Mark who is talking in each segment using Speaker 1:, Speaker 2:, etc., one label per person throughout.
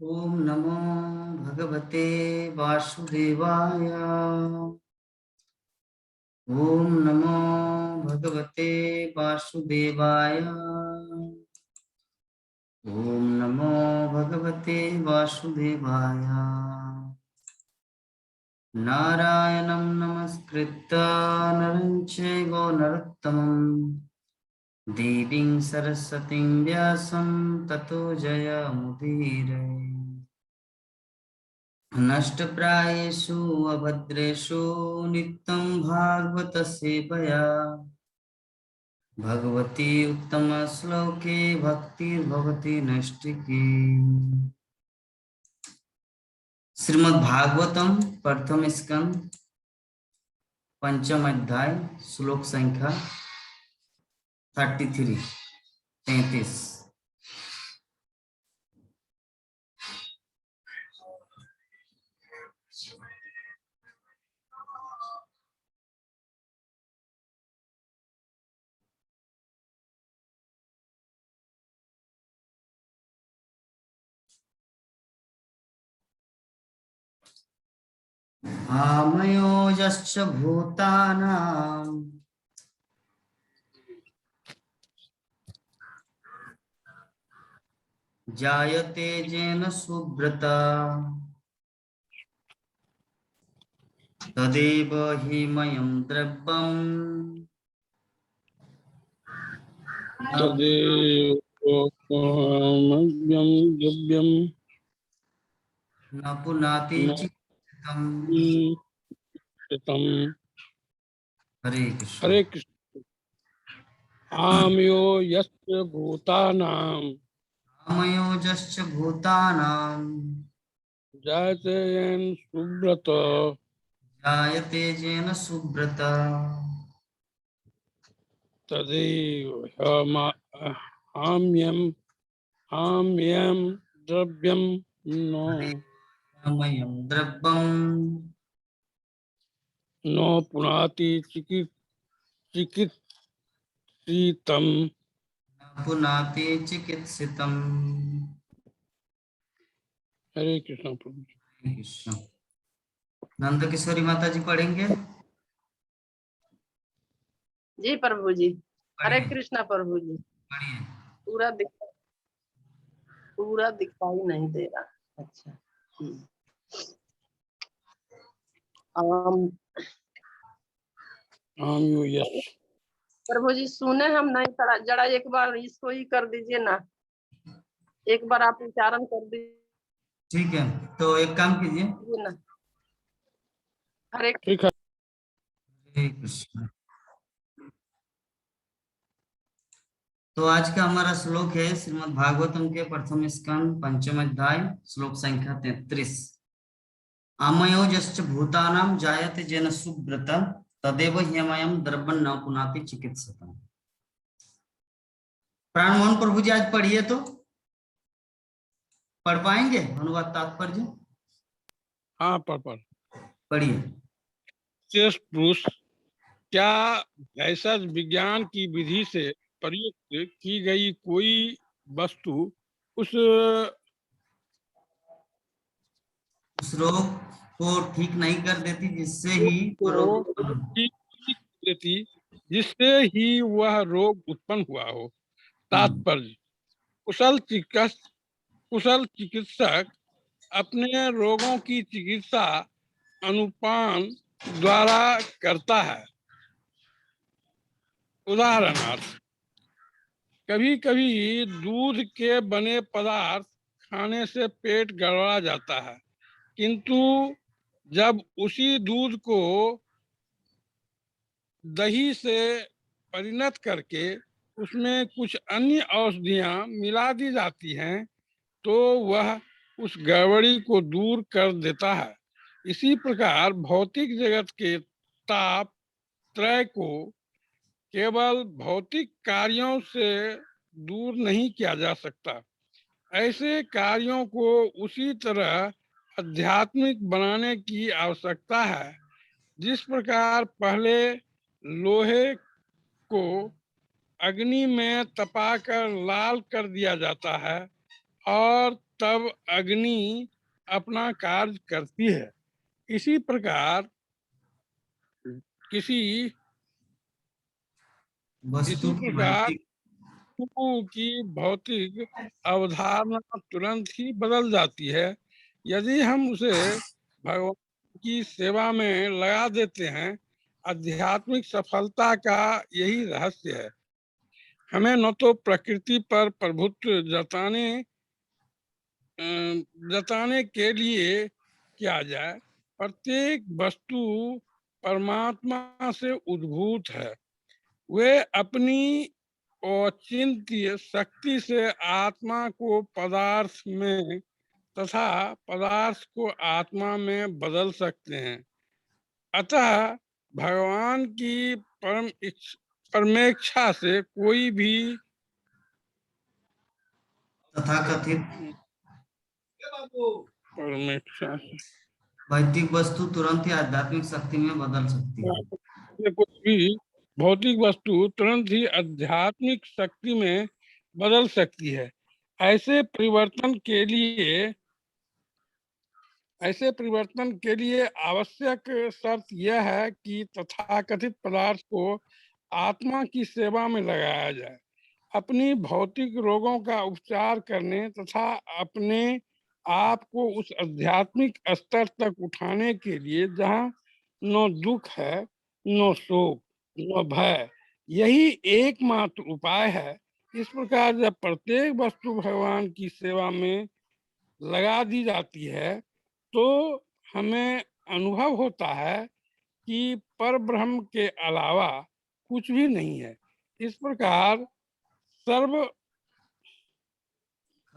Speaker 1: ओम नमो भगवते वासुदेवाय। ओम नमो भगवते वासुदेवाय। ओम नमो भगवते वासुदेवाय। नारायणं नमस्कृत्य नरं चैव नरोत्तमं देवीं सरस्वतीं व्यासं ततो जयमुदीरये। नष्टप्रायेषु अभद्रेषु नित्यं भागवत सेवया भगवती उत्तम श्लोके भक्तिर्भवति नैष्टिकी। श्रीमद् भागवतम प्रथम स्कंद पंचम अध्याय श्लोक संख्या 33। आमयोजश्च भूतानां जायते जेन सुब्रता तदेव हि मयं द्रव्यम्
Speaker 2: तदेवमव्यं दिव्यं
Speaker 1: न पुनाति
Speaker 2: न
Speaker 1: चित्तम्।
Speaker 2: चितं।
Speaker 1: हरे कृष्ण।
Speaker 2: हरे कृष्ण। आमयो यस्य भूतानां
Speaker 1: आमयोजश्च भूतानां
Speaker 2: जायते येन सुब्रत
Speaker 1: जायते जेन सुब्रता
Speaker 2: तदेव हाम्यं द्रव्यं
Speaker 1: मयं द्रव्यम्
Speaker 2: न पुनाति चिकित्सितं।
Speaker 1: न पुनाति चिकित्सितम्।
Speaker 2: हरे कृष्ण प्रभु।
Speaker 1: हरे कृष्ण। नंद किशोरी माता जी पढ़ेंगे।
Speaker 3: जी प्रभु जी। हरे
Speaker 1: पढ़िए
Speaker 3: कृष्णा प्रभु जी।
Speaker 1: पढ़िए।
Speaker 3: पूरा दिखाई नहीं दे रहा। अच्छा। आम
Speaker 2: आमयो यस्य।
Speaker 3: प्रभु जी सुने हम नहीं करा, जरा एक बार इसको ही कर दीजिए ना, एक बार आप उच्चारण कर दीजिए
Speaker 1: ठीक है, तो एक काम कीजिए।
Speaker 3: ना। हरे
Speaker 2: ठीक है।
Speaker 1: हरे कृष्ण। तो आज का हमारा श्लोक है श्रीमद् भागवतम के प्रथम स्कंद पंचम अध्याय श्लोक संख्या 33। आमयोजश्च भूतानां जायते जेन सुब्रत तदेव ह्यमयं द्रव्यं न पुनाति चिकित्सतम्। प्राण मोहन प्रभु जी आज पढ़िए, तो पढ़ पाएंगे अनुवाद तात्पर्य?
Speaker 2: हाँ पर
Speaker 1: पढ़िए।
Speaker 2: शेष पुरुष क्या भैषज विज्ञान की विधि से प्रयुक्त की गई कोई वस्तु उस
Speaker 1: रोग को ठीक नहीं कर देती, जिससे ही वो
Speaker 2: को
Speaker 1: रोग उत्पन्न हो।
Speaker 2: ठीक देती जिससे ही वह रोग उत्पन्न हुआ हो।
Speaker 1: हम्म,
Speaker 2: तात्पर्य कुशल चिकित्सक अपने रोगों की चिकित्सा अनुपान द्वारा करता है। उदाहरणार्थ कभी कभी दूध के बने पदार्थ खाने से पेट गड़बड़ा जाता है, किंतु जब उसी दूध को दही से परिणत करके उसमें कुछ अन्य औषधियां मिला दी जाती हैं तो वह उस गड़बड़ी को दूर कर देता है। इसी प्रकार भौतिक जगत के ताप त्रय को केवल भौतिक कार्यों से दूर नहीं किया जा सकता। ऐसे कार्यों को उसी तरह आध्यात्मिक बनाने की आवश्यकता है। जिस प्रकार पहले लोहे को अग्नि में तपाकर लाल कर दिया जाता है और तब अग्नि अपना कार्य करती है। इसी प्रकार किसी
Speaker 1: वस्तु
Speaker 2: इसी
Speaker 1: की
Speaker 2: प्रकार
Speaker 1: भौतिक
Speaker 2: वस्तु की भौतिक अवधारणा तुरंत ही बदल जाती है। यदि हम उसे भगवान की सेवा में लगा देते हैं। आध्यात्मिक सफलता का यही रहस्य है। हमें न तो प्रकृति पर प्रभुत्व जताने के लिए किया जाए। प्रत्येक वस्तु परमात्मा से उद्भूत है। वे अपनी औचित्य शक्ति से आत्मा को पदार्थ में तथा पदार्थ को आत्मा में बदल सकते हैं। अतः भगवान की परमेच्छा से कोई भी
Speaker 1: तथाकथित
Speaker 2: परमेच्छा
Speaker 1: भौतिक वस्तु तुरंत ही आध्यात्मिक शक्ति में बदल सकती है।
Speaker 2: से कोई भी भौतिक वस्तु तुरंत ही आध्यात्मिक शक्ति में बदल सकती है। ऐसे परिवर्तन के लिए आवश्यक शर्त यह है कि तथाकथित पदार्थ को आत्मा की सेवा में लगाया जाए। अपनी भौतिक रोगों का उपचार करने तथा अपने आप को उस आध्यात्मिक स्तर तक उठाने के लिए जहाँ न दुख है, न शोक, न भय, यही एकमात्र उपाय है। इस प्रकार जब प्रत्येक वस्तु भगवान की सेवा में लगा दी जाती है तो हमें अनुभव होता है कि पर ब्रह्म के अलावा कुछ भी नहीं है। इस प्रकार सर्व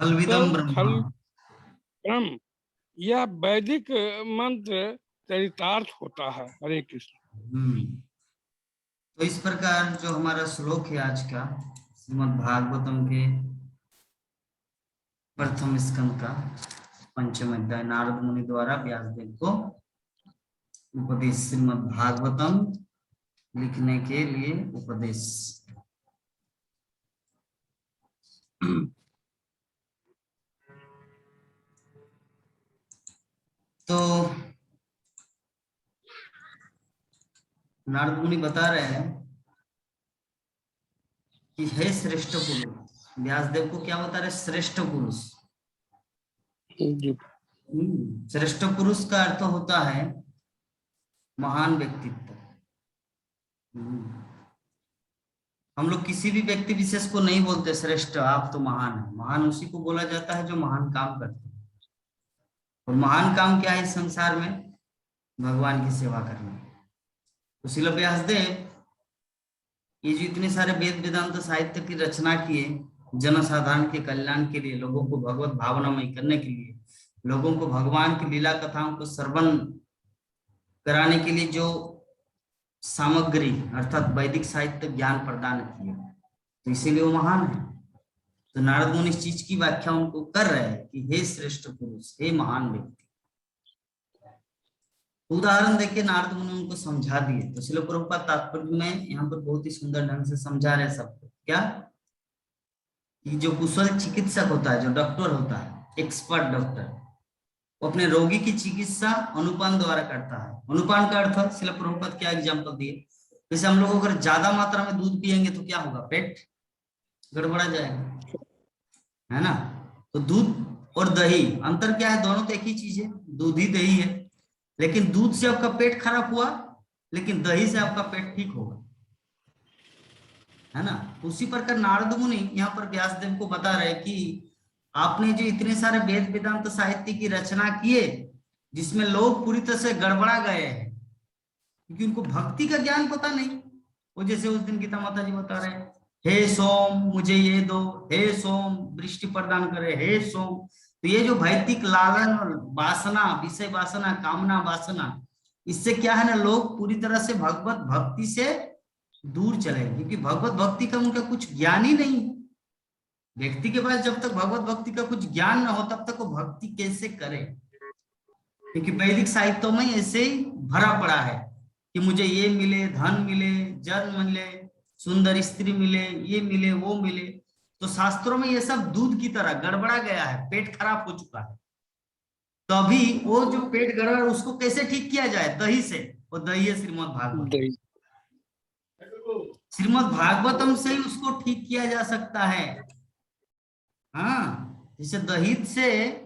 Speaker 1: खलविदम
Speaker 2: खल
Speaker 1: ब्रह्म।
Speaker 2: ब्रह्म यह वैदिक मंत्र चरितार्थ होता है। हरे कृष्ण।
Speaker 1: तो इस प्रकार जो हमारा श्लोक है आज का श्रीमद् भागवतम के प्रथम स्कंद का पंचम अध्याय, नारद मुनि द्वारा व्यासदेव को उपदेश, श्रीमद् भागवतम लिखने के लिए उपदेश। तो नारद मुनि बता रहे हैं कि हे श्रेष्ठ पुरुष, व्यासदेव को क्या बता रहे? श्रेष्ठ पुरुष। श्रेष्ठ पुरुष का अर्थ होता है महान व्यक्तित्व। हम लोग किसी भी व्यक्ति विशेष को नहीं बोलते श्रेष्ठ, आप तो महान है। महान उसी को बोला जाता है जो महान काम करते हैं। और महान काम क्या है इस संसार में? भगवान की सेवा करना। तो श्रील व्यासदेव ये जो इतने सारे वेद वेदांत साहित्य की रचना किए जनसाधारण के कल्याण के लिए, लोगों को भगवत भावनामय करने के लिए, लोगों को भगवान की लीला कथाओं को श्रवण कराने के लिए जो सामग्री अर्थात वैदिक साहित्य ज्ञान प्रदान किए, तो इसीलिए वो महान है। तो नारद मुनि इस चीज की व्याख्या उनको कर रहे हैं कि हे श्रेष्ठ पुरुष, हे महान व्यक्ति। उदाहरण देके नारद मुनि उनको समझा दिए। तो श्रील प्रभुपाद तात्पर्य में यहाँ पर बहुत ही सुंदर ढंग से समझा रहे सबको। क्या कि जो कुशल चिकित्सक होता है, जो डॉक्टर होता है, एक्सपर्ट डॉक्टर, वो अपने रोगी की चिकित्सा अनुपान द्वारा करता है। अनुपान का अर्थ श्रील प्रभुपाद क्या एग्जाम्पल दिए, जैसे हम लोग अगर ज्यादा मात्रा में दूध पियेंगे तो क्या होगा? पेट गड़बड़ा जाएगा, है ना। तो दूध और दही अंतर क्या है? दोनों तो एक ही चीज है, दूध ही दही है। लेकिन दूध से आपका पेट खराब हुआ, लेकिन दही से आपका पेट ठीक होगा, है ना। उसी प्रकार नारद मुनि यहाँ पर व्यासदेव को बता रहे कि आपने जो इतने सारे वेद वेदांत साहित्य की रचना किए जिसमें लोग पूरी तरह से गड़बड़ा गए हैं क्योंकि उनको भक्ति का ज्ञान पता नहीं। वो जैसे उस दिन गीता माता जी बता रहे, हे सोम मुझे ये दो, हे सोम वृष्टि प्रदान करे, हे सोम। तो ये जो भौतिक लालन और वासना, विषय वासना, कामना वासना, इससे क्या है ना, लोग पूरी तरह से भगवत भक्ति से दूर चले, क्योंकि भगवत भक्ति का उनका कुछ ज्ञान ही नहीं। व्यक्ति के पास जब तक भगवत भक्ति का कुछ ज्ञान ना हो तब तक वो भक्ति कैसे करे? क्योंकि वैदिक साहित्यों में ऐसे ही भरा पड़ा है कि मुझे ये मिले, धन मिले, जन्म मिले, सुंदर स्त्री मिले, ये मिले, वो मिले। तो शास्त्रों में ये सब दूध की तरह गड़बड़ा गया है, पेट खराब हो चुका है। तो अभी वो जो पेट गड़बड़ उसको कैसे ठीक किया जाए? दही से। वो दही है श्रीमद् भागवत।
Speaker 2: दही।
Speaker 1: श्रीमद् भागवतम से ही उसको ठीक किया जा सकता है। हाँ, जैसे दही से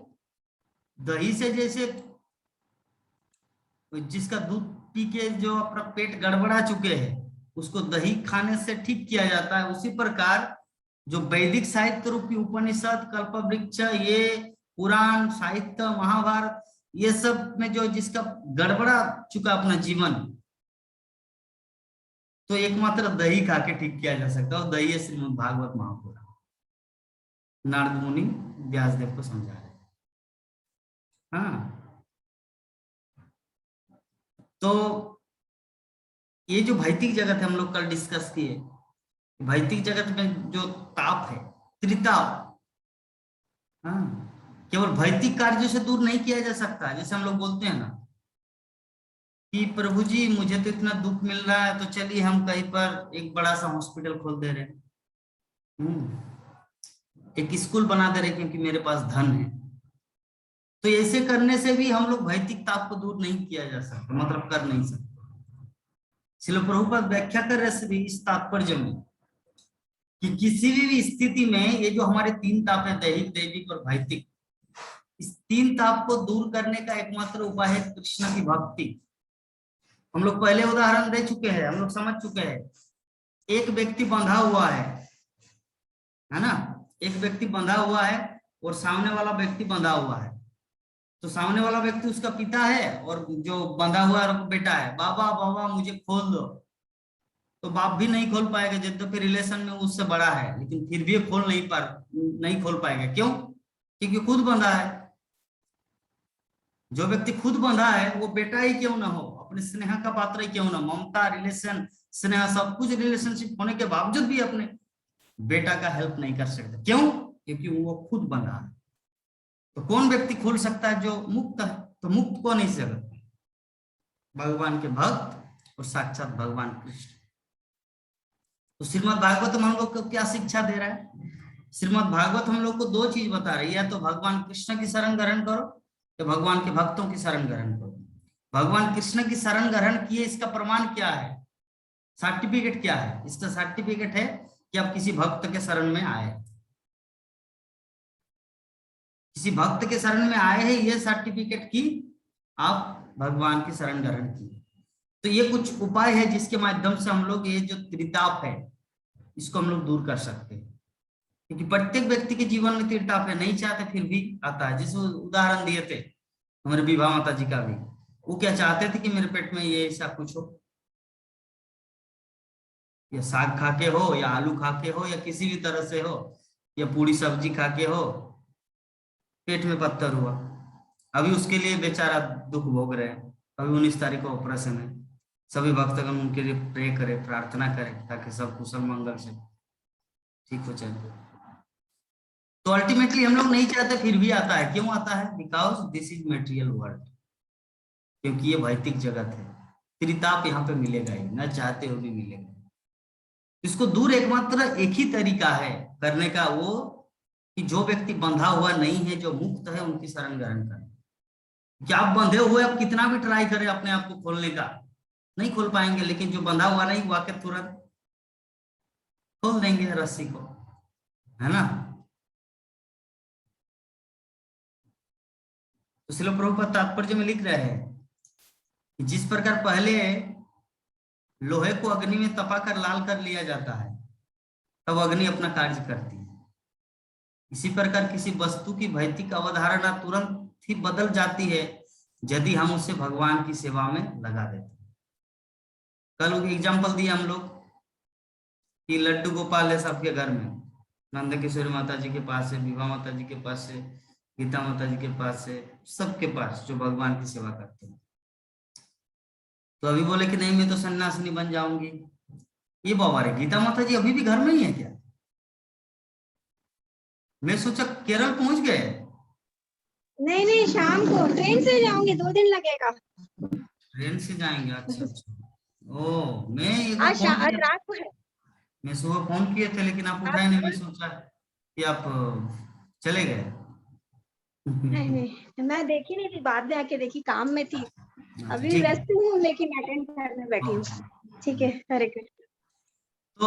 Speaker 1: जैसे जिसका दूध पी के जो अपना पेट गड़बड़ा चुके हैं उसको दही खाने से ठीक किया जाता है, उसी प्रकार जो वैदिक साहित्य रूपी उपनिषद, कल्पवृक्ष, ये पुराण साहित्य, महाभारत, ये सब में जो जिसका गड़बड़ा चुका अपना जीवन, तो एकमात्र दही खा के ठीक किया जा सकता है। और दही है श्रीमद् भागवत महापुराण। नारद मुनि व्यासदेव को समझा रहे। हाँ, तो ये जो भौतिक जगत है, हम लोग कल डिस्कस किए, भौतिक जगत में जो ताप है, त्रिताप, हाँ, केवल भौतिक कार्यों से दूर नहीं किया जा सकता। जैसे हम लोग बोलते हैं ना कि प्रभु जी मुझे तो इतना दुख मिल रहा है, तो चलिए हम कहीं पर एक बड़ा सा हॉस्पिटल खोल दे रहे हैं, एक स्कूल बना दे रहे क्योंकि मेरे पास धन है। तो ऐसे करने से भी हम लोग भौतिक ताप को दूर नहीं किया जा सकता, मतलब कर नहीं सकते। श्रील प्रभुपाद व्याख्या कर रहे इस तात्पर्य में कि किसी भी स्थिति में ये जो हमारे तीन ताप है, दैहिक, दैविक और भौतिक, इस तीन ताप को दूर करने का एकमात्र उपाय है कृष्ण की भक्ति। हम लोग पहले उदाहरण दे चुके हैं, हम लोग समझ चुके हैं। एक व्यक्ति बंधा हुआ है ना, एक व्यक्ति बंधा हुआ है और सामने वाला व्यक्ति बंधा हुआ है। तो सामने वाला व्यक्ति उसका पिता है और जो बंधा हुआ है बेटा है। बाबा बाबा मुझे खोल दो, तो बाप भी नहीं खोल पाएगा, यद्यपि रिलेशन में उससे बड़ा है, लेकिन फिर भी नहीं खोल पाएगा। क्यों? क्योंकि खुद बंधा है। जो व्यक्ति खुद बंधा है वो बेटा ही क्यों ना हो, अपने स्नेह का पात्र ही क्यों ना, ममता, रिलेशन, स्नेह, सब कुछ रिलेशनशिप होने के बावजूद भी अपने बेटा का हेल्प नहीं कर सकता। क्यों? क्योंकि वो खुद बंधा है। तो कौन व्यक्ति खोल सकता है? जो मुक्त है। तो मुक्त कौन ही सकता? भगवान के भक्त और साक्षात भगवान कृष्ण। तो श्रीमद् भागवत हम लोग को क्या शिक्षा दे रहा है? श्रीमद् भागवत हम लोग को दो चीज बता रही है, या तो भगवान कृष्ण की शरण ग्रहण करो या भगवान के भक्तों की शरण ग्रहण करो। भगवान कृष्ण की शरण ग्रहण किए, इसका प्रमाण क्या है, सर्टिफिकेट क्या है? इसका सर्टिफिकेट है कि आप किसी भक्त के शरण में आए, किसी भक्त के शरण में आए हैं, ये सर्टिफिकेट की आप भगवान की शरण ग्रहण की। तो ये कुछ उपाय है जिसके माध्यम से हम लोग ये जो त्रिताप है इसको हम लोग दूर कर सकते हैं, क्योंकि प्रत्येक व्यक्ति के जीवन में त्रिताप है, नहीं चाहते फिर भी आता है। जैसे उदाहरण दिए थे हमारे विभा माता जी का भी, वो क्या चाहते थे कि मेरे पेट में ये ऐसा कुछ हो, या साग खा के हो, या आलू खा के हो, या किसी भी तरह से हो, या पूरी सब्जी खा के हो, पेट में पत्थर हुआ। अभी उसके लिए बेचारा दुख भोग रहे हैं। अभी 19 तारीख को ऑपरेशन है। सभी भक्तगण उनके लिए प्रे करें, प्रार्थना करें ताकि सब कुशल मंगल से ठीक हो जाए। तो अल्टीमेटली हम लोग नहीं चाहते फिर भी आता है। क्यों आता है? Because this is material world, क्योंकि ये भौतिक जगत है। त्रिताप यहाँ पे मिलेगा ही, न चाहते हो भी मिलेगा। इसको दूर एकमात्र एक ही तरीका है करने का, वो कि जो व्यक्ति बंधा हुआ नहीं है, जो मुक्त है, उनकी शरण ग्रहण करें। क्या आप बंधे हुए आप कितना भी ट्राई करें अपने आप को खोलने का, नहीं खोल पाएंगे। लेकिन जो बंधा हुआ नहीं हुआ के तुरंत खोल देंगे रस्सी को, है ना। तो श्रील प्रभुपाद तात्पर्य में लिख रहे हैं कि जिस प्रकार पहले लोहे को अग्नि में तपा कर लाल कर लिया जाता है, तब अग्नि अपना कार्य करती है। इसी प्रकार किसी वस्तु की भौतिक अवधारणा तुरंत ही बदल जाती है यदि हम उसे भगवान की सेवा में लगा देते हैं। कल एग्जाम्पल दिया हम लोग कि लड्डू गोपाल है सबके घर में, नंद किशोरी माता जी के पास है, विभा माता जी के पास है, गीता माता जी के पास है, सबके पास जो भगवान की सेवा करते हैं। तो अभी बोले कि नहीं मैं तो सन्यासिनी बन जाऊंगी। ये बाबा रे, गीता माता जी अभी भी घर में ही है क्या? मैं सोचा केरल पहुंच गए।
Speaker 4: नहीं नहीं, शाम को ट्रेन से जाऊंगी, 2 दिन लगेगा।
Speaker 1: ट्रेन से जाएंगे? अच्छा अच्छा। ओ, मैं
Speaker 4: आज रात को है।
Speaker 1: मैं सुबह फोन किए थे लेकिन आप उठाए नहीं। मैं सोचा कि आप चले गए?
Speaker 4: नहीं नहीं, मैं देखी नहीं थी, बाद में आके देखी, काम में थी। अभी
Speaker 1: ठीक है।
Speaker 4: व्यस्त हूँ लेकिन अटेंड करने बैठी हूँ। ठीक है, हरे कृष्ण।
Speaker 1: तो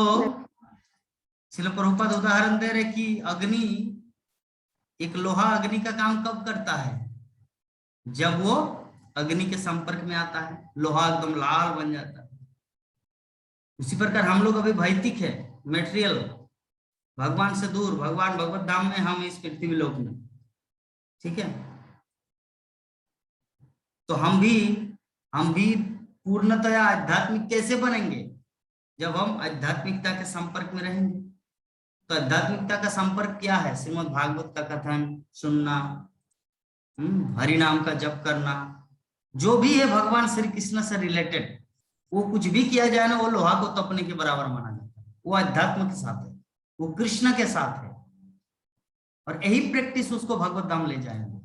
Speaker 1: श्रील प्रभुपाद उदाहरण दे रहे कि अग्नि, एक लोहा अग्नि का काम कब करता है? जब वो अग्नि के संपर्क में आता है, लोहा एकदम लाल बन जाता है। उसी प्रकार हम लोग अभी भौतिक है, मेटेरियल, भगवान से दूर, भगवान भगवत धाम में, हम इस पृथ्वी लोक में। ठीक है, तो हम भी पूर्णतया आध्यात्मिक कैसे बनेंगे? जब हम आध्यात्मिकता के संपर्क में रहेंगे। तो आध्यात्मिकता का संपर्क क्या है? श्रीमद् भागवत का कथन सुनना, हरि नाम का जप करना, जो भी है भगवान श्री कृष्ण से रिलेटेड, वो कुछ भी किया जाए ना, वो लोहा को तपने के बराबर माना जाता है। वो अध्यात्म के साथ है, वो कृष्ण के साथ है, और यही प्रैक्टिस उसको भगवत धाम ले जाएंगे।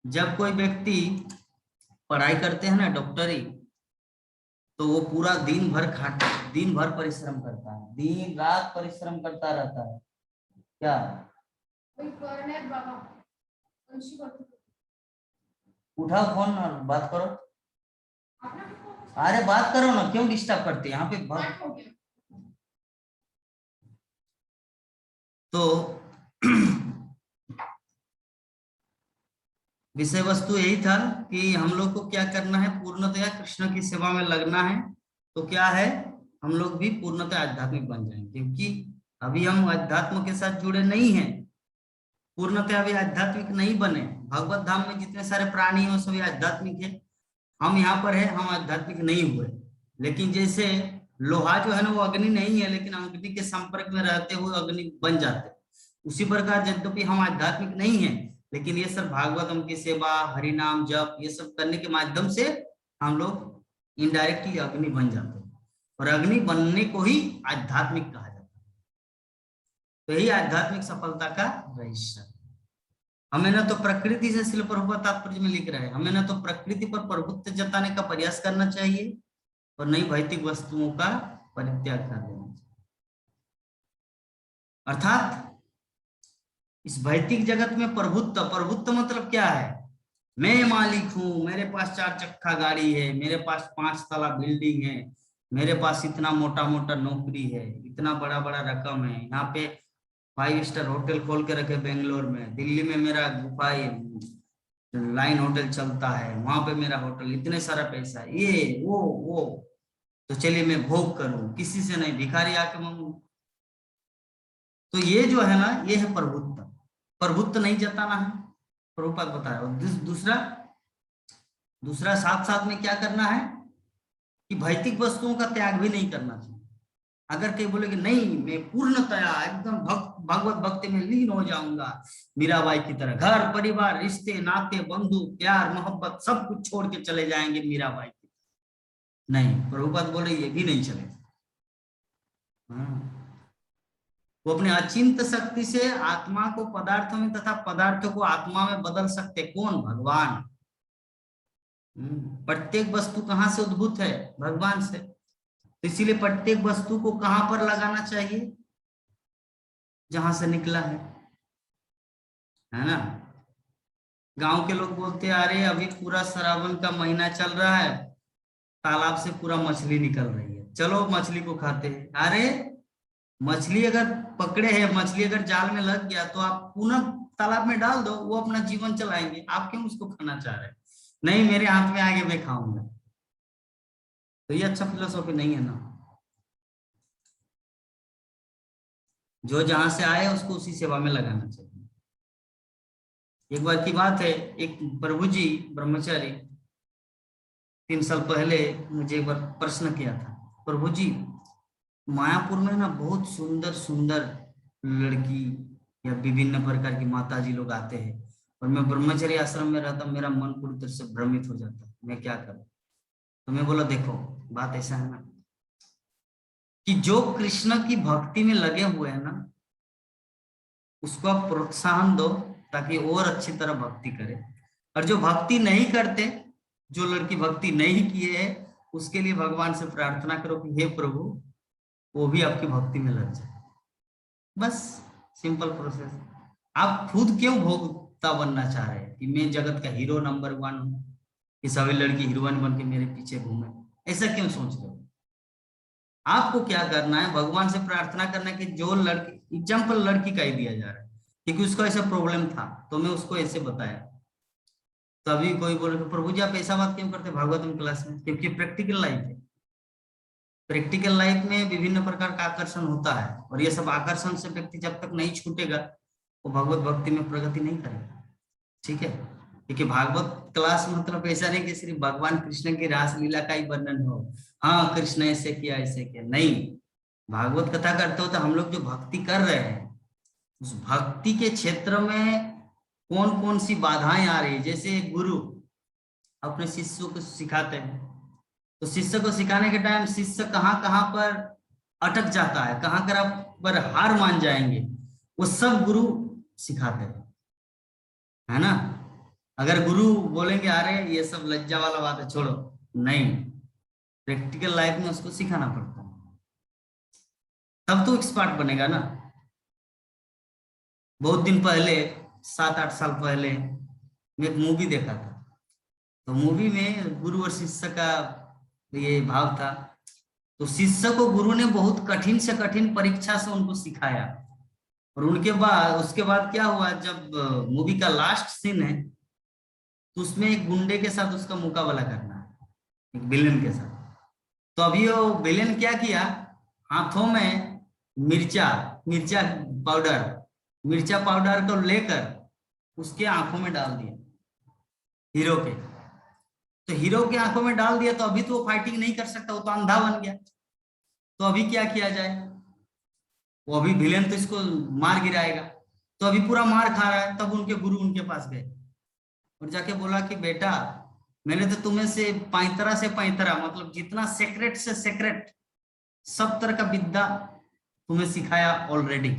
Speaker 1: जब कोई व्यक्ति पढ़ाई करते हैं ना, डॉक्टरी, तो वो पूरा दिन भर परिश्रम करता है, दिन रात परिश्रम करता रहता है। क्या उठाओ फोन और बात करो। अरे बात करो ना, क्यों डिस्टर्ब करते हैं यहाँ पे? तो विषय वस्तु यही था कि हम लोग को क्या करना है, पूर्णतया कृष्ण की सेवा में लगना है। तो क्या है, हम लोग भी पूर्णतः आध्यात्मिक बन जाएंगे, क्योंकि अभी हम अध्यात्म के साथ जुड़े नहीं हैं, पूर्णतः अभी आध्यात्मिक नहीं बने। भगवत धाम में जितने सारे प्राणी हैं सभी आध्यात्मिक है, हम यहाँ पर है, हम आध्यात्मिक नहीं हुए। लेकिन जैसे लोहा जो है ना, वो अग्नि नहीं है, लेकिन अग्नि के संपर्क में रहते हुए अग्नि बन जाते, उसी प्रकार यद्यपि हम आध्यात्मिक नहीं है, लेकिन ये सब भागवतम की सेवा, हरि नाम जप, ये सब करने के माध्यम से हम लोग इनडायरेक्टली अग्नि बन जाते हैं, और अग्नि बनने को ही आध्यात्मिक कहा जाता है। तो यही आध्यात्मिक सफलता का रहस्य। हमें ना तो प्रकृति से, श्रील प्रभुपाद तात्पर्य में लिख रहे हैं, हमें ना तो प्रकृति पर प्रभुत्व जताने का प्रयास करना चाहिए, और नई भौतिक वस्तुओं का परित्याग कर देना चाहिए। अर्थात इस भौतिक जगत में प्रभुत्व मतलब क्या है? मैं मालिक हूं, मेरे पास 4 चक्का गाड़ी है, मेरे पास 5 तला बिल्डिंग है, मेरे पास इतना मोटा मोटा नौकरी है, इतना बड़ा बड़ा रकम है, यहाँ पे 5 स्टार होटल खोल के रखे बेंगलोर में, दिल्ली में मेरा गुफा लाइन होटल चलता है, वहां पे मेरा होटल, इतने सारा पैसा, ये वो, तो चलिए मैं भोग करूं, किसी से नहीं, भिखारी आके मांगू। तो ये जो है ना, ये है प्रभुत्व नहीं जताना है, प्रभुपाद बताया। और दूसरा साथ साथ में क्या करना है कि भौतिक वस्तुओं का त्याग भी नहीं करना चाहिए। अगर कोई बोले कि नहीं, मैं पूर्णतया एकदम भगवत भक्ति में लीन हो जाऊंगा, मीराबाई की तरह, घर परिवार रिश्ते नाते बंधु प्यार मोहब्बत सब कुछ छोड़ के चले जाएंगे मीराबाई की, नहीं, प्रभुपाद बोले ये भी नहीं चलेगा। वो अपने अचिंत शक्ति से आत्मा को पदार्थों में तथा पदार्थों को आत्मा में बदल सकते, कौन? भगवान। प्रत्येक वस्तु कहाँ से उद्भूत है? भगवान से। तो इसीलिए प्रत्येक वस्तु को कहां पर लगाना चाहिए? जहां से निकला है ना। गांव के लोग बोलते हैं, अरे अभी पूरा श्रावण का महीना चल रहा है, तालाब से पूरा मछली निकल रही है, चलो मछली को खाते हैं। अरे मछली अगर पकड़े हैं, मछली अगर जाल में लग गया तो आप पुनः तालाब में डाल दो, वो अपना जीवन चलाएंगे, आप क्यों उसको खाना चाह रहे हैं? नहीं, मेरे हाथ में आगे मैं खाऊंगा। तो ये अच्छा फिलोसॉफी नहीं है ना। जो जहां से आए उसको उसी सेवा में लगाना चाहिए। एक बार की बात है, एक प्रभु जी ब्रह्मचारी 3 साल पहले मुझे एक बार प्रश्न किया था, प्रभु जी मायापुर में ना बहुत सुंदर सुंदर लड़की या विभिन्न प्रकार की माता जी लोग आते हैं, और मैं ब्रह्मचर्य आश्रम में रहता, मेरा मन पूरी तरह से भ्रमित हो जाता है, मैं क्या करूं? तो मैं बोला, देखो बात ऐसा है ना कि जो कृष्ण की भक्ति में लगे हुए हैं ना, उसको आप प्रोत्साहन दो ताकि और अच्छी तरह भक्ति करे। और जो भक्ति नहीं करते, जो लड़की भक्ति नहीं किए है, उसके लिए भगवान से प्रार्थना करो कि हे प्रभु वो भी आपकी भक्ति में लग जाए। बस सिंपल प्रोसेस। आप खुद क्यों भोक्ता बनना चाह रहे हैं कि मैं जगत का हीरो नंबर 1 हूँ, कि सभी लड़की हीरोइन बन के मेरे पीछे घूमे? ऐसा क्यों सोच रहे हो? आपको क्या करना है, भगवान से प्रार्थना करना है कि जो लड़की, एग्जाम्पल लड़की का ही दिया जा रहा है, क्योंकि उसको ऐसा प्रॉब्लम था तो मैं उसको ऐसे बताया। तभी कोई बोले प्रभु जी आप ऐसा बात क्यों करते भागवतम क्लास में? क्योंकि प्रैक्टिकल लाइफ है। प्रैक्टिकल लाइफ में विभिन्न प्रकार का आकर्षण होता है, और ये सब आकर्षण से व्यक्ति जब तक नहीं छूटेगा वो भगवत भक्ति में प्रगति नहीं करेगा। ठीक है, क्योंकि भागवत क्लास मतलब ऐसा नहीं कि सिर्फ भगवान कृष्ण की रासलीला का ही वर्णन हो, हाँ कृष्ण ऐसे किया ऐसे किया, नहीं। भागवत कथा करते हो तो हम लोग जो भक्ति कर रहे हैं उस भक्ति के क्षेत्र में कौन कौन सी बाधाएं आ रही है। जैसे गुरु अपने शिष्यों को सिखाते हैं, तो शिष्य को सिखाने के टाइम शिष्य कहाँ कहाँ पर अटक जाता है, कहाँ पर हार मान जाएंगे, वो सब गुरु सिखाते हैं, है ना। अगर गुरु बोलेंगे अरे ये सब लज्जा वाला बात है छोड़ो, नहीं, प्रैक्टिकल लाइफ में उसको सिखाना पड़ता है, तब तो एक्सपर्ट बनेगा ना। बहुत दिन पहले 7-8 साल पहले मैं एक मूवी देखा था, तो मूवी में गुरु और शिष्य का ये भाव था। तो शिष्य को गुरु ने बहुत कठिन से कठिन परीक्षा से उनको सिखाया, और उसके बाद क्या हुआ, जब मूवी का लास्ट सीन है तो उसमें एक गुंडे के साथ उसका मुकाबला करना है, एक विलेन के साथ। तो अभी वो विलेन क्या किया, हाथों में मिर्चा पाउडर को लेकर उसके आंखों में डाल दिया, हीरो के। तो हीरो के आंखों में डाल दिया तो अभी तो वो फाइटिंग नहीं कर सकता, वो तो अंधा बन गया। तो अभी क्या किया जाए, वो अभी विलेन तो इसको मार गिराएगा, तो अभी पूरा मार खा रहा है। तब उनके गुरु उनके पास गए और जाके बोला कि बेटा मैंने तो तुम्हें से पैंतरा मतलब जितना सेक्रेट से सेक्रेट सब तरह का विद्या तुम्हें सिखाया ऑलरेडी।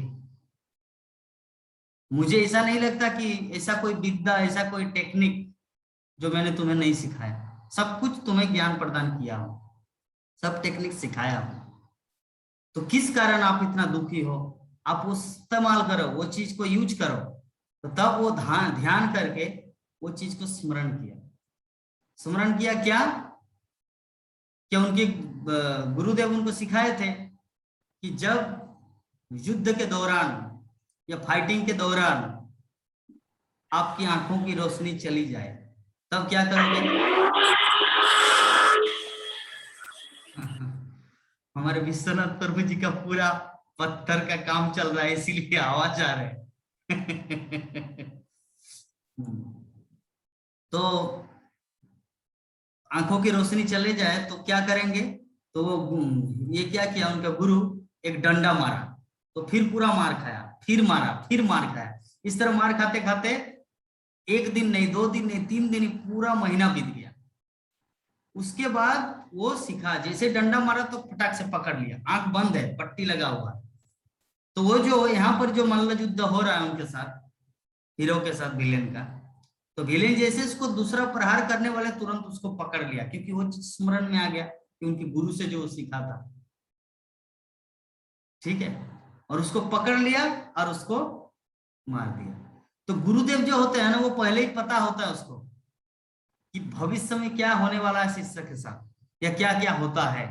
Speaker 1: मुझे ऐसा नहीं लगता कि ऐसा कोई विद्या, ऐसा कोई टेक्निक जो मैंने तुम्हें नहीं सिखाया। सब कुछ तुम्हें ज्ञान प्रदान किया हो, सब टेक्निक सिखाया हो, तो किस कारण आप इतना दुखी हो? आप वो इस्तेमाल करो, वो चीज को यूज करो। तो तब वो ध्यान करके वो चीज को स्मरण किया क्या उनके गुरुदेव उनको सिखाए थे कि जब युद्ध के दौरान या फाइटिंग के दौरान आपकी आंखों की रोशनी चली जाए तब क्या करोगे? हमारे विश्वनाथ प्रभु जी का पूरा पत्थर का काम चल रहा है, इसीलिए आवाज आ रहा है। तो आंखों की रोशनी चले जाए तो क्या करेंगे? तो वो ये क्या किया, उनका गुरु एक डंडा मारा तो फिर पूरा मार खाया, फिर मारा, फिर मार खाया। इस तरह मार खाते खाते 1 दिन नहीं, 2 दिन नहीं, 3 दिन, पूरा महीना बीत गया। उसके बाद वो सीखा, जैसे डंडा मारा तो फटाक से पकड़ लिया, आंख बंद है, पट्टी लगा हुआ। तो वो जो यहाँ पर जो मल्ल युद्ध हो रहा है उनके साथ, हीरो के साथ विलेन का, तो विलेन जैसे उसको दूसरा प्रहार करने वाले तुरंत उसको पकड़ लिया, क्योंकि वो स्मरण में आ गया कि उनके गुरु से जो सीखा था। ठीक है, और उसको पकड़ लिया और उसको मार दिया। तो गुरुदेव जो होते हैं ना, वो पहले ही पता होता है उसको कि भविष्य में क्या होने वाला है शिष्य के साथ या क्या क्या होता है।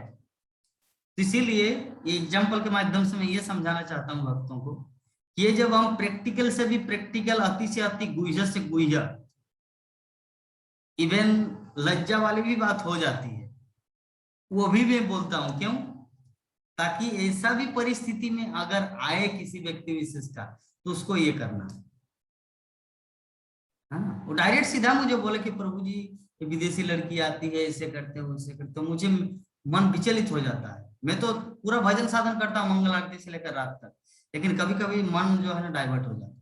Speaker 1: तो इसीलिए ये एग्जाम्पल के माध्यम से मैं ये समझाना चाहता हूँ भक्तों को कि ये जब हम प्रैक्टिकल से भी प्रैक्टिकल, अति से अति, गुह्य से गुह्य, इवन लज्जा वाली भी बात हो जाती है, वो भी मैं बोलता हूं। क्यों? ताकि ऐसा भी परिस्थिति में अगर आए किसी व्यक्ति विशेष का तो उसको ये करना है ना। वो डायरेक्ट सीधा मुझे बोले कि प्रभु जी विदेशी लड़की आती है, ऐसे करते हो वैसे करते हो, मुझे मन विचलित हो जाता है। मैं तो पूरा भजन साधन करता हूँ मंगल आरती से लेकर रात तक, लेकिन कभी कभी मन जो है ना डाइवर्ट हो जाता है।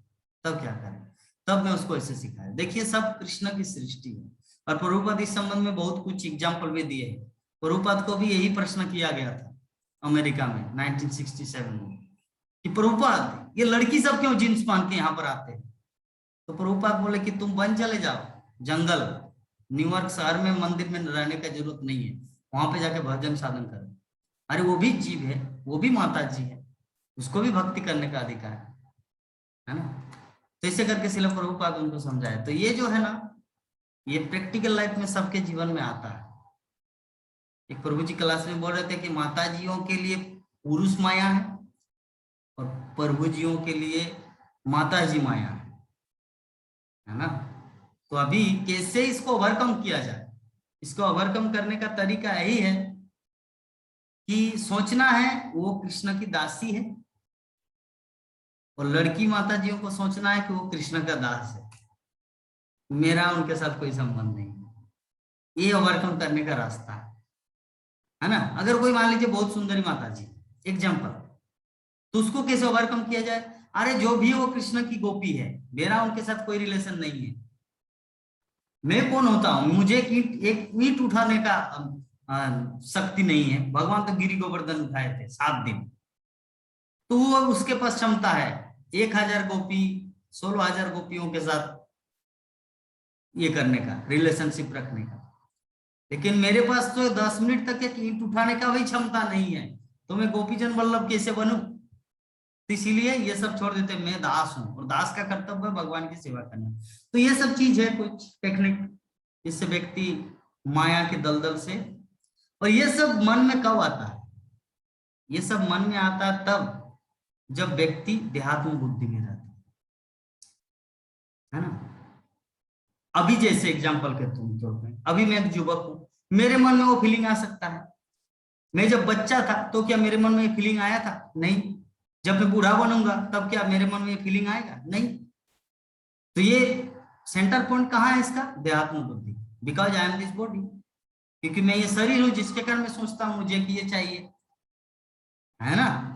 Speaker 1: तब क्या करें? तब मैं उसको ऐसे सिखाया। देखिए सब कृष्ण की सृष्टि है, और प्रभुपाद इस संबंध में बहुत कुछ एग्जाम्पल भी दिए हैं। प्रभुपाद को भी यही प्रश्न किया गया था अमेरिका में 1967 में कि प्रभुपाद ये लड़की सब क्यों जींस पहन के यहाँ पर आते हैं? तो प्रभुपाद बोले कि तुम वन चले जाओ जंगल, न्यूयॉर्क शहर में मंदिर में रहने का जरूरत नहीं है, वहां पे जाके भजन साधन करो। अरे वो भी जीव है, वो भी माता जी है, उसको भी भक्ति करने का अधिकार है। है ना। तो ऐसे करके श्रील प्रभुपाद उनको समझाया। तो ये जो है ना, ये प्रैक्टिकल लाइफ में सबके जीवन में आता है। एक प्रभु जी क्लास में बोल रहे थे कि माता जियों के लिए पुरुष माया है और प्रभु जियों के लिए माता जी माया है ना। तो अभी कैसे इसको ओवरकम किया जाए? इसको ओवरकम करने का तरीका यही है कि सोचना है वो कृष्ण की दासी है, और लड़की माता जियों को सोचना है कि वो कृष्ण का दास है, मेरा उनके साथ कोई संबंध नहीं है। ये ओवरकम करने का रास्ता है ना। अगर कोई मान लीजिए बहुत सुंदरी माता जी एग्जाम्पल, तो उसको कैसे ओवरकम किया जाए? अरे जो भी वो कृष्ण की गोपी है, मेरा उनके साथ कोई रिलेशन नहीं है। मैं कौन होता हूं? मुझे एक ईंट उठाने का शक्ति नहीं है। भगवान तो गिरी गोवर्धन उठाए थे 7 दिन। तो वो उसके पास क्षमता है 1000 गोपी 16,000 गोपियों के साथ ये करने का, रिलेशनशिप रखने का। लेकिन मेरे पास तो 10 मिनट तक एक ईंट उठाने का भी क्षमता नहीं है, तो मैं गोपीजन वल्लभ कैसे बनूं? तो इसीलिए ये सब छोड़ देते, मैं दास हूं, और दास का कर्तव्य है भगवान की सेवा करना। तो ये सब चीज है कुछ टेक्निक, जिससे व्यक्ति माया के दलदल से। और ये सब मन में कब आता है? ये सब मन में आता है तब जब व्यक्ति देहात्म बुद्धि में रहता है ना। अभी जैसे एग्जाम्पल के तौर पे, अभी मैं एक युवक हूं, मेरे मन में वो फीलिंग आ सकता है। मैं जब बच्चा था तो क्या मेरे मन में ये फीलिंग आया था? नहीं। जब मैं बूढ़ा बनूंगा तब क्या मेरे मन में ये फीलिंग आएगा? नहीं। तो ये सेंटर पॉइंट कहाँ है इसका? देहात्म बुद्धि। Because I am this body, क्योंकि मैं ये शरीर हूं जिसके कारण मैं सोचता हूं मुझे कि ये चाहिए, है ना।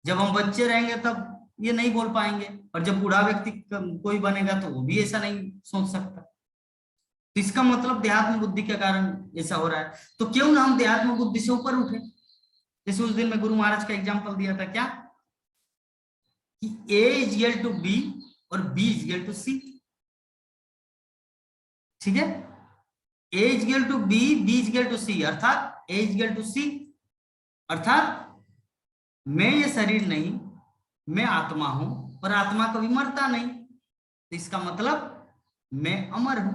Speaker 1: जब हम बच्चे रहेंगे तब ये नहीं बोल पाएंगे, और जब बूढ़ा व्यक्ति कोई बनेगा तो वो भी ऐसा नहीं सोच सकता। तो इसका मतलब देहात्म बुद्धि के कारण ऐसा हो रहा है। तो क्यों ना हम देहात्म बुद्धि से ऊपर उठे? जैसे उस दिन मैं गुरु महाराज का एग्जाम्पल दिया था, क्या कि A is equal to B और B is equal to C। ठीक है, A is equal to B, B is equal to C, अर्थात A is equal to C, अर्थात मैं ये शरीर नहीं, मैं आत्मा हूं, और आत्मा कभी मरता नहीं। तो इसका मतलब मैं अमर हूं।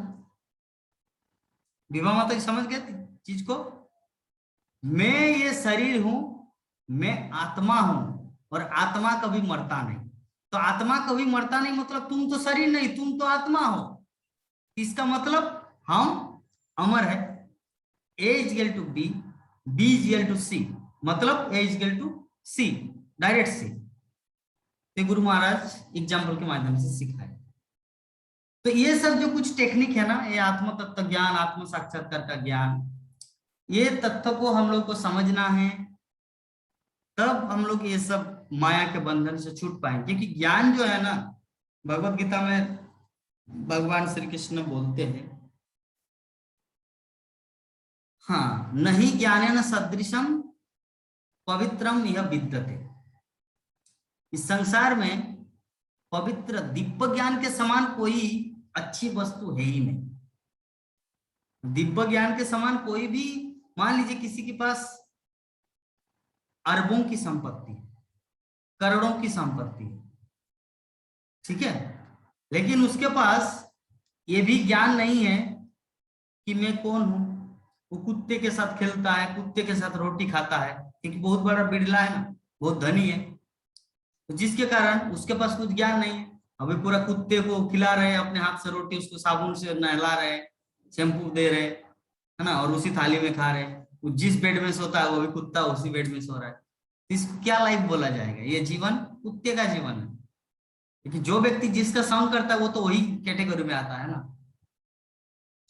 Speaker 1: विभा माता जी समझ गए चीज को? मैं ये शरीर हूं, मैं आत्मा हूं, और आत्मा कभी मरता नहीं। तो आत्मा कभी मरता नहीं मतलब तुम तो शरीर नहीं, तुम तो आत्मा हो। इसका मतलब हम अमर है। A is equal to B, B is equal to C, मतलब A is equal to C, direct C। तो गुरु महाराज एग्जाम्पल के माध्यम से सिखाए। तो ये सब जो कुछ टेक्निक है ना, ये आत्म तत्व ज्ञान, आत्म साक्षात्कार का ज्ञान, ये तत्व को हम लोग को समझना है, तब हम लोग ये सब माया के बंधन से छूट पाएंगे। क्योंकि ज्ञान जो है ना, भगवत गीता में भगवान श्री कृष्ण बोलते हैं, हाँ, नहीं ज्ञानेन सदृशम पवित्रम यह विद्यते। इस संसार में पवित्र दिव्य ज्ञान के समान कोई अच्छी वस्तु है ही नहीं। दिव्य ज्ञान के समान कोई भी, मान लीजिए किसी के पास अरबों की संपत्ति, करोड़ों की संपत्ति, ठीक है, लेकिन उसके पास ये भी ज्ञान नहीं है कि मैं कौन हूं। वो कुत्ते के साथ खेलता है, कुत्ते के साथ रोटी खाता है, क्योंकि बहुत बड़ा बिरला है ना, बहुत धनी है, तो जिसके कारण उसके पास कुछ ज्ञान नहीं है। अभी पूरा कुत्ते को खिला रहे हैं अपने हाथ से रोटी, उसको साबुन से नहला रहे, शैम्पू दे रहे, है ना, और उसी थाली में खा रहे। वो जिस बेड में सोता है वो भी कुत्ता उसी बेड में सो रहा है। इसको क्या लाइफ बोला जाएगा? ये जीवन कुत्ते का जीवन है। लेकिन जो व्यक्ति जिसका सॉन्ग करता है वो तो वही कैटेगरी में आता है ना।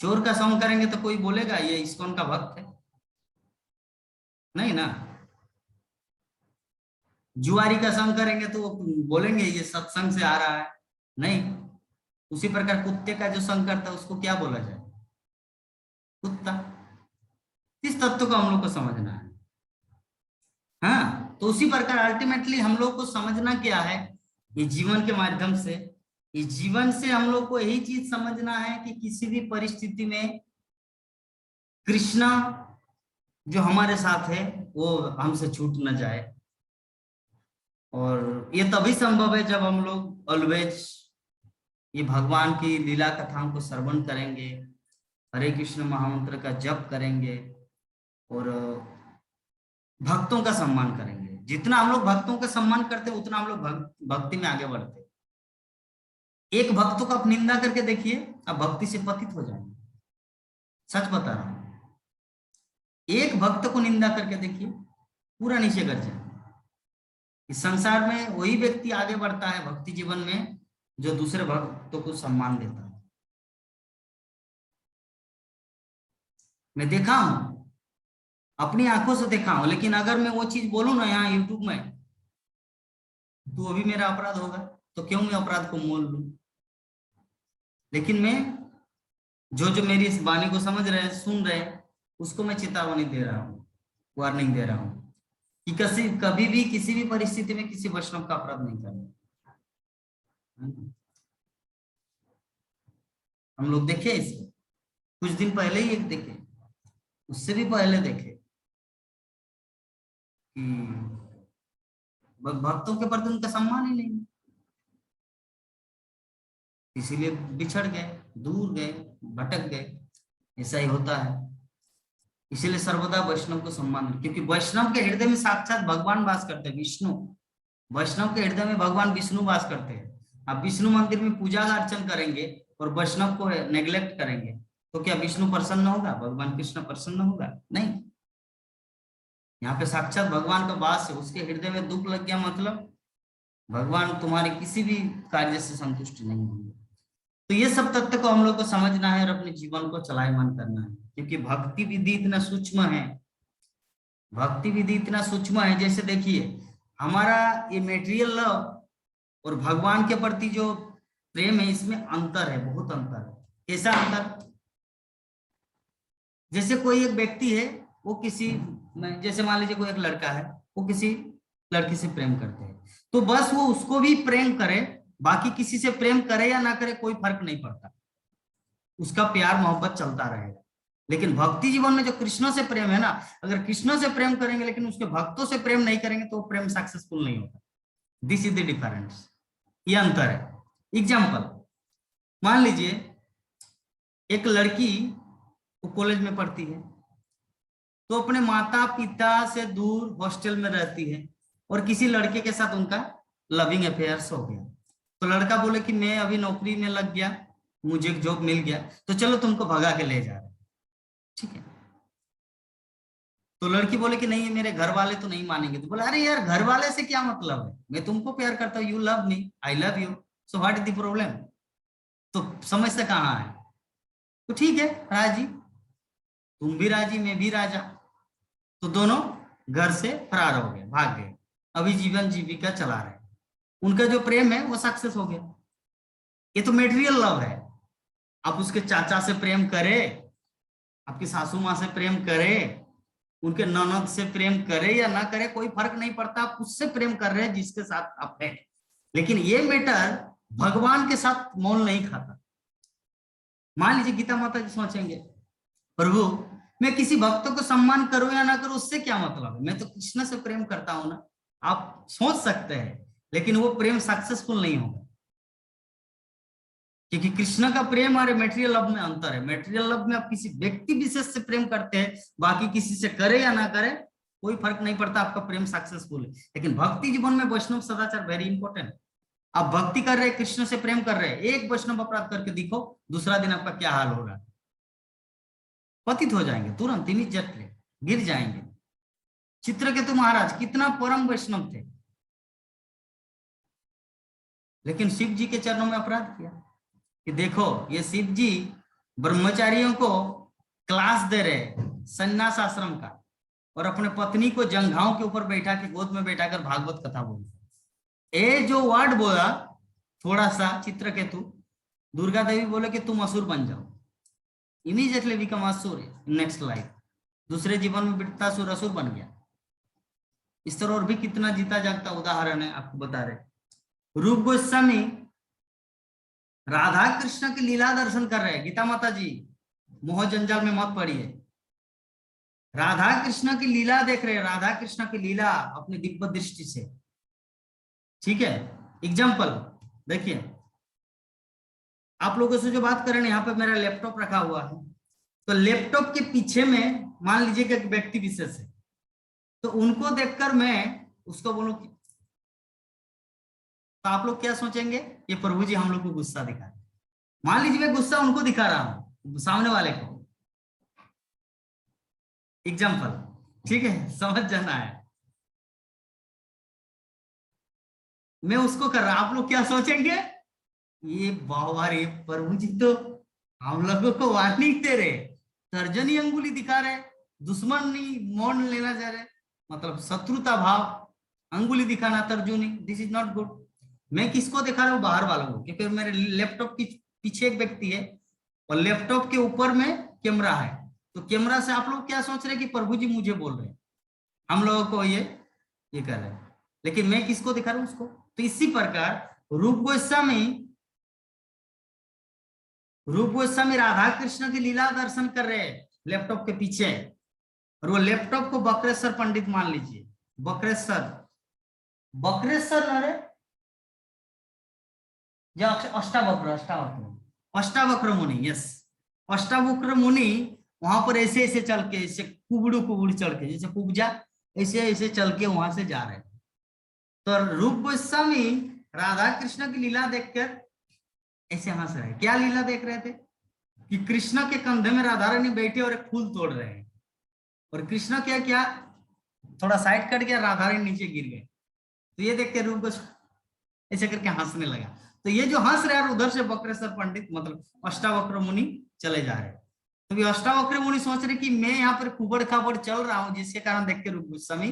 Speaker 1: चोर का सॉन्ग करेंगे तो कोई बोलेगा ये इस्कॉन का भक्त है? नहीं ना। जुआरी का संग करेंगे तो बोलेंगे ये सत्संग से आ रहा है? नहीं। उसी प्रकार कुत्ते का जो संग करता है उसको क्या बोला जाए? कुत्ता। इस तत्व को हम लोग को समझना है। हाँ, तो उसी प्रकार अल्टीमेटली हम लोग को समझना क्या है, ये जीवन के माध्यम से, इस जीवन से हम लोग को यही चीज समझना है कि किसी भी परिस्थिति में कृष्णा जो हमारे साथ है वो हमसे छूट न जाए। और ये तभी संभव है जब हम लोग ऑलवेज ये भगवान की लीला कथाओं को श्रवण करेंगे, हरे कृष्ण महामंत्र का जप करेंगे और भक्तों का सम्मान करेंगे। जितना हम लोग भक्तों का सम्मान करते हैं उतना हम लोग भक्ति में आगे बढ़ते हैं। एक भक्त को आप निंदा करके देखिए, आप भक्ति से पतित हो जाएंगे। सच बता रहा हूं, एक भक्त को निंदा करके देखिए, पूरा नीचे कर जाए। इस संसार में वही व्यक्ति आगे बढ़ता है भक्ति जीवन में जो दूसरे भक्तों को सम्मान देता है। मैं देखा हूं, अपनी आंखों से देखा हूं, लेकिन अगर मैं वो चीज बोलूं ना यहाँ यूट्यूब में, तो अभी मेरा अपराध होगा, तो क्यों मैं अपराध को मोल लूं। लेकिन मैं जो मेरी इस वाणी को समझ रहे हैं, सुन रहे हैं, उसको मैं चेतावनी दे रहा हूँ, वार्निंग दे रहा हूँ कि कभी भी किसी भी परिस्थिति में किसी वैष्णव का अपराध नहीं करना। हम लोग देखे इसे, कुछ दिन पहले ही एक देखे, उससे भी पहले देखे कि भक्तों के प्रति उनका सम्मान ही नहीं, इसीलिए बिछड़ गए, दूर गए, भटक गए। ऐसा ही होता है। इसीलिए सर्वदा वैष्णव को सम्मान, क्योंकि वैष्णव के हृदय में साक्षात भगवान वास करते हैं, विष्णु। वैष्णव के हृदय में भगवान विष्णु वास करते हैं। आप विष्णु मंदिर में पूजा अर्चन करेंगे और वैष्णव को नेग्लेक्ट करेंगे तो क्या विष्णु प्रसन्न होगा, भगवान कृष्ण प्रसन्न होगा? नहीं। यहाँ पे साक्षात भगवान का वास है, उसके हृदय में दुख लग गया मतलब भगवान तुम्हारे किसी भी कार्य से संतुष्ट नहीं होंगे। तो ये सब तथ्य को हम लोग को समझना है और अपने जीवन को चलायमान करना है, क्योंकि भक्ति विधि इतना सूक्ष्म है। भक्ति विधि इतना सूक्ष्म है, जैसे देखिए हमारा ये मेटेरियल लव और भगवान के प्रति जो प्रेम है, इसमें अंतर है, बहुत अंतर है। कैसा अंतर? जैसे कोई एक व्यक्ति है, वो किसी, जैसे मान लीजिए कोई एक लड़का है, वो किसी लड़की से प्रेम करते हैं, तो बस वो उसको भी प्रेम करे, बाकी किसी से प्रेम करे या ना करे कोई फर्क नहीं पड़ता, उसका प्यार मोहब्बत चलता रहेगा। लेकिन भक्ति जीवन में जो कृष्ण से प्रेम है ना, अगर कृष्ण से प्रेम करेंगे लेकिन उसके भक्तों से प्रेम नहीं करेंगे तो प्रेम सक्सेसफुल नहीं होगा। दिस इज द डिफरेंस, ये अंतर है। एग्जाम्पल, मान लीजिए एक लड़की वो कॉलेज में पढ़ती है, तो अपने माता पिता से दूर हॉस्टल में रहती है और किसी लड़के के साथ उनका लविंग अफेयर्स हो गया। तो लड़का बोले कि मैं अभी नौकरी में लग गया, मुझे एक जॉब मिल गया, तो चलो तुमको भगा के ले जा रहे, ठीक है। तो लड़की बोले कि नहीं मेरे घर वाले तो नहीं मानेंगे। तो बोला अरे यार घर वाले से क्या मतलब है, मैं तुमको प्यार करता हूँ, you love me, I love you, so what is the problem. तो समझता कहाँ है? तो ठीक है राजी, तुम भी राजी मैं भी राजा, तो दोनों घर से फरार हो गए, भाग गए, अभी जीवन जीविका चला रहे, उनका जो प्रेम है वो सक्सेस हो गया। ये तो मेटेरियल लव है। आप उसके चाचा से प्रेम करे, आपकी सासू माँ से प्रेम करे, उनके ननद से प्रेम करे या ना करे कोई फर्क नहीं पड़ता, आप उससे प्रेम कर रहे हैं जिसके साथ आप हैं। लेकिन ये मैटर भगवान के साथ मोल नहीं खाता। मान लीजिए गीता माता जी सोचेंगे प्रभु मैं किसी भक्त को सम्मान करूं या ना करूं उससे क्या मतलब है, मैं तो कृष्ण से प्रेम करता हूं ना। आप सोच सकते हैं, लेकिन वो प्रेम सक्सेसफुल नहीं होगा, क्योंकि कृष्ण का प्रेम और मेटेरियल लव में अंतर है। मेटेरियल लव में आप किसी व्यक्ति विशेष से प्रेम करते हैं, बाकी किसी से करे या ना करे कोई फर्क नहीं पड़ता, आपका प्रेम सक्सेसफुल है। लेकिन भक्ति जीवन में वैष्णव सदाचार वेरी इंपॉर्टेंट। आप भक्ति कर रहे हैं, कृष्ण से प्रेम कर रहे हैं, एक वैष्णव अपराध करके दिखो, दूसरा दिन आपका क्या हाल होगा, पतित हो जाएंगे तुरंत, इमीडिएटली गिर जाएंगे। चित्रकेतु महाराज कितना परम वैष्णव थे, लेकिन शिव जी के चरणों में अपराध किया कि देखो ये शिव जी ब्रह्मचारियों को क्लास दे रहे संन्यास आश्रम का, और अपने पत्नी को जंघाओं के ऊपर बैठा के गोद में बैठाकर भागवत कथा बोलते। ए जो वर्ड बोला थोड़ा सा चित्रकेतु, दुर्गा देवी बोले कि तुम असुर बन जाओ, इमीडिएटली बिकम असुर नेक्स्ट लाइफ, दूसरे जीवन में वृत्तासुर असुर बन गया। इस तरह और भी कितना जीता जागता उदाहरण है आपको बता रहे। रूप गोस्वामी राधा कृष्ण की लीला दर्शन कर रहे हैं, गीता माता जी मोह जंजाल में मत पड़िए, राधा कृष्ण की लीला देख रहे हैं, राधा कृष्ण की लीला अपनी दिव्य दृष्टि से। ठीक है। एग्जाम्पल देखिए, आप लोगों से जो बात करें, यहाँ पे मेरा लैपटॉप रखा हुआ है, तो लैपटॉप के पीछे में मान लीजिए कि एक व्यक्ति विशेष है, तो उनको देखकर मैं उसको बोलूं, तो आप लोग क्या सोचेंगे, ये प्रभु जी हम लोग को गुस्सा दिखा रहे। मान लीजिए मैं गुस्सा उनको दिखा रहा हूं, सामने वाले को, एग्जाम्पल, ठीक है, समझ जाना है, मैं उसको कर रहा, आप लोग क्या सोचेंगे, ये बाबा रे प्रभु जी तो हम लोगों को वार्निंग दे रहे, तर्जनी अंगुली दिखा रहे, दुश्मनी मौन लेना चाह रहे, मतलब शत्रुता भाव, अंगुली दिखाना, तर्जुनी, दिस इज नॉट गुड। मैं किसको दिखा रहा हूँ, बाहर वालों को, क्योंकि मेरे लैपटॉप के पीछे एक व्यक्ति है और लैपटॉप के ऊपर में कैमरा है, तो कैमरा से आप लोग क्या सोच रहे हैं कि प्रभु जी मुझे बोल रहे हैं, हम लोगों को ये कर रहे हैं, लेकिन मैं किसको दिखा रहा हूँ, उसको। तो इसी प्रकार रूप गोस्वामी राधा कृष्ण की लीला दर्शन कर रहे हैं लैपटॉप के पीछे, और वो लैपटॉप को बकरेश्वर पंडित मान लीजिए, बकरेश्वर अरे जो अष्टावक्र मुनि, यस, अष्टावक्र मुनि वहां पर ऐसे ऐसे चल के, ऐसे कुबड़ू चल के, जैसे कुब्जा ऐसे ऐसे चल के वहां से जा रहे हैं। तो रूप गोस्वामी राधा कृष्ण की लीला देखकर ऐसे हंस रहे। क्या लीला देख रहे थे कि कृष्ण के कंधे में राधा रानी बैठे और एक फूल तोड़ रहे हैं, और कृष्ण क्या थोड़ा साइड कट गया, राधा रानी नीचे गिर गए, तो ये देख के रूप गोस्वामी ऐसे करके हंसने लगा। तो ये जो हंस रहे हैं, उधर से बकरेश्वर पंडित मतलब अष्टावक्र मुनि चले जा रहे। तो अष्टावक्र मुनि सोच रहे कि मैं यहाँ पर कुबड़ खाबड़ चल रहा हूँ, जिसके कारण देख के रूप गोस्वामी